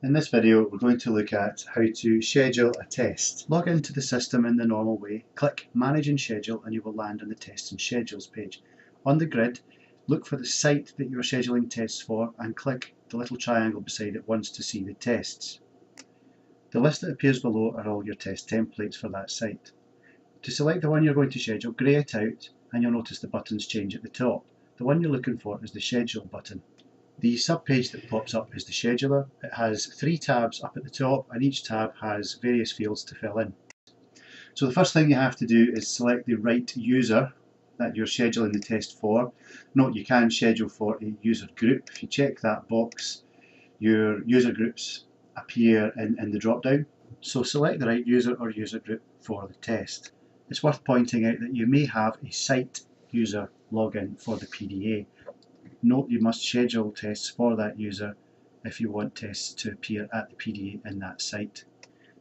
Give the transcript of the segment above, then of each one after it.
In this video, we're going to look at how to schedule a test. Log into the system in the normal way, click Manage and Schedule, and you will land on the Tests and Schedules page. On the grid, look for the site that you're scheduling tests for and click the little triangle beside it once to see the tests. The list that appears below are all your test templates for that site. To select the one you're going to schedule, grey it out and you'll notice the buttons change at the top. The one you're looking for is the Schedule button. The subpage that pops up is the scheduler. It has 3 tabs up at the top and each tab has various fields to fill in. So the first thing you have to do is select the right user that you're scheduling the test for. Note you can schedule for a user group. If you check that box, your user groups appear in the drop down. So select the right user or user group for the test. It's worth pointing out that you may have a site user login for the PDA. Note you must schedule tests for that user if you want tests to appear at the PDA in that site.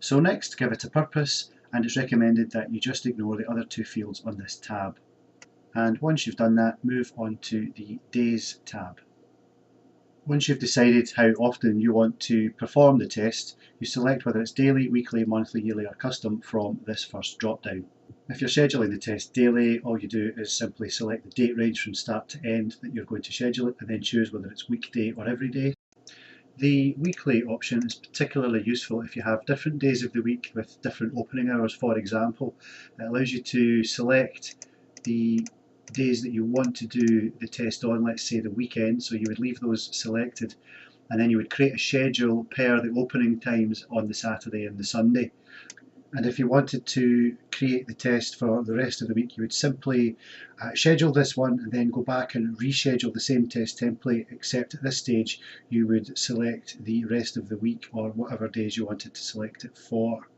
So next, give it a purpose, and it's recommended that you just ignore the other 2 fields on this tab. And once you've done that, move on to the Days tab. Once you've decided how often you want to perform the test, you select whether it's daily, weekly, monthly, yearly or custom from this first drop down. If you're scheduling the test daily, all you do is simply select the date range from start to end that you're going to schedule it and then choose whether it's weekday or every day. The weekly option is particularly useful if you have different days of the week with different opening hours. For example, it allows you to select the days that you want to do the test on, let's say the weekend, so you would leave those selected and then you would create a schedule per the opening times on the Saturday and the Sunday. And if you wanted to create the test for the rest of the week, you would simply schedule this one and then go back and reschedule the same test template, except at this stage you would select the rest of the week or whatever days you wanted to select it for.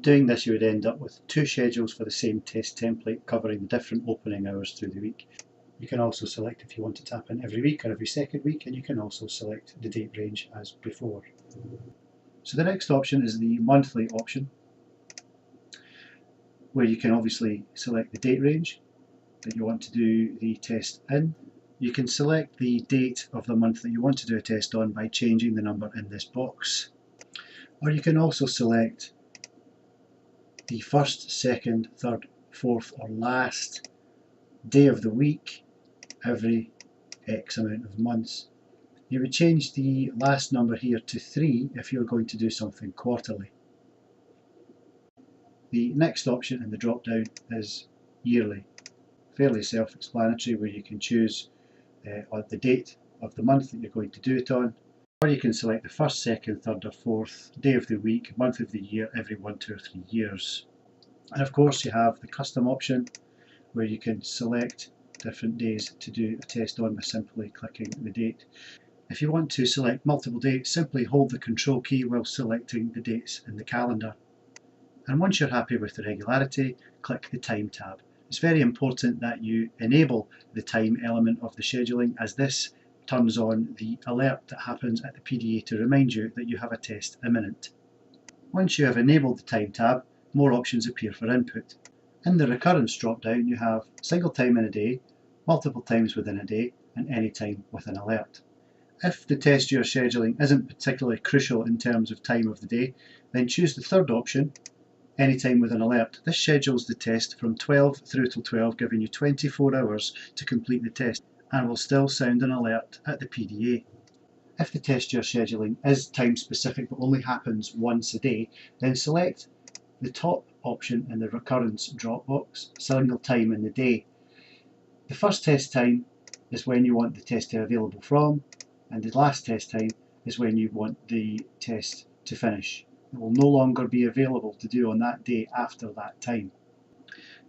Doing this, you would end up with 2 schedules for the same test template covering the different opening hours through the week. You can also select if you want it to happen every week or every second week, and you can also select the date range as before. So the next option is the monthly option, where you can obviously select the date range that you want to do the test in. You can select the date of the month that you want to do a test on by changing the number in this box. Or you can also select the first, second, third, fourth or last day of the week every X amount of months. You would change the last number here to 3 if you're going to do something quarterly. The next option in the drop down is yearly. Fairly self-explanatory, where you can choose the date of the month that you're going to do it on, or you can select the first, second, third or fourth day of the week, month of the year every 1, 2 or 3 years. And of course you have the custom option, where you can select different days to do a test on by simply clicking the date. If you want to select multiple dates, simply hold the control key while selecting the dates in the calendar. And once you're happy with the regularity, click the Time tab. It's very important that you enable the time element of the scheduling, as this turns on the alert that happens at the PDA to remind you that you have a test imminent. Once you have enabled the Time tab, more options appear for input. In the Recurrence drop down, you have single time in a day, multiple times within a day, and any time with an alert. If the test you're scheduling isn't particularly crucial in terms of time of the day, then choose the third option, Anytime with an alert. This schedules the test from 12 through till 12, giving you 24 hours to complete the test, and will still sound an alert at the PDA. If the test you're scheduling is time specific but only happens once a day, then select the top option in the Recurrence drop box, single time in the day. The first test time is when you want the test to be available from, and the last test time is when you want the test to finish. It will no longer be available to do on that day after that time.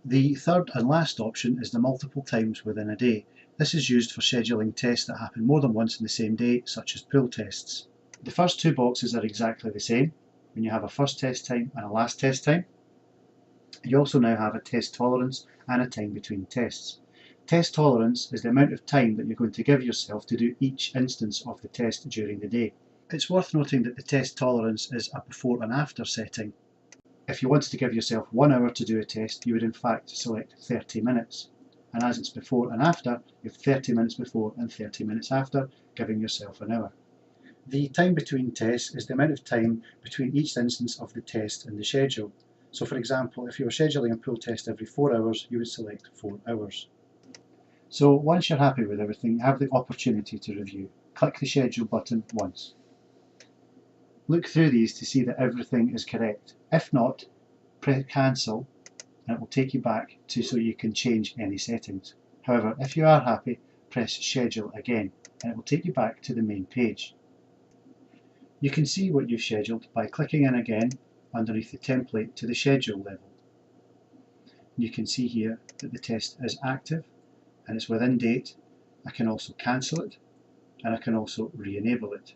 The third and last option is the multiple times within a day. This is used for scheduling tests that happen more than once in the same day, such as pool tests. The first 2 boxes are exactly the same when you have a first test time and a last test time. You also now have a test tolerance and a time between tests. Test tolerance is the amount of time that you're going to give yourself to do each instance of the test during the day. It's worth noting that the test tolerance is a before and after setting. If you wanted to give yourself 1 hour to do a test, you would in fact select 30 minutes. And as it's before and after, you have 30 minutes before and 30 minutes after, giving yourself an hour. The time between tests is the amount of time between each instance of the test in the schedule. So for example, if you were scheduling a pool test every 4 hours, you would select 4 hours. So once you're happy with everything, you have the opportunity to review. Click the schedule button once. Look through these to see that everything is correct. If not, press cancel and it will take you back to so you can change any settings. However, if you are happy, press schedule again and it will take you back to the main page. You can see what you've scheduled by clicking in again underneath the template to the schedule level. You can see here that the test is active and it's within date. I can also cancel it and I can also re-enable it.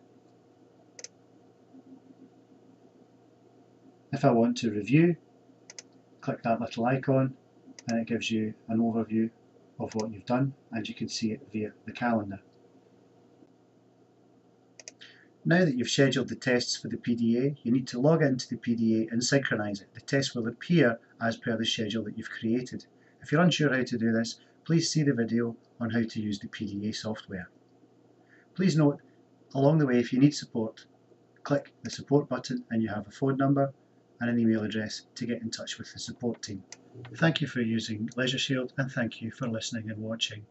If I want to review, click that little icon and it gives you an overview of what you've done and you can see it via the calendar. Now that you've scheduled the tests for the PDA, you need to log into the PDA and synchronise it. The test will appear as per the schedule that you've created. If you're unsure how to do this, please see the video on how to use the PDA software. Please note, along the way, if you need support, click the support button and you have a phone number and an email address to get in touch with the support team. Thank you for using Leisureshield and thank you for listening and watching.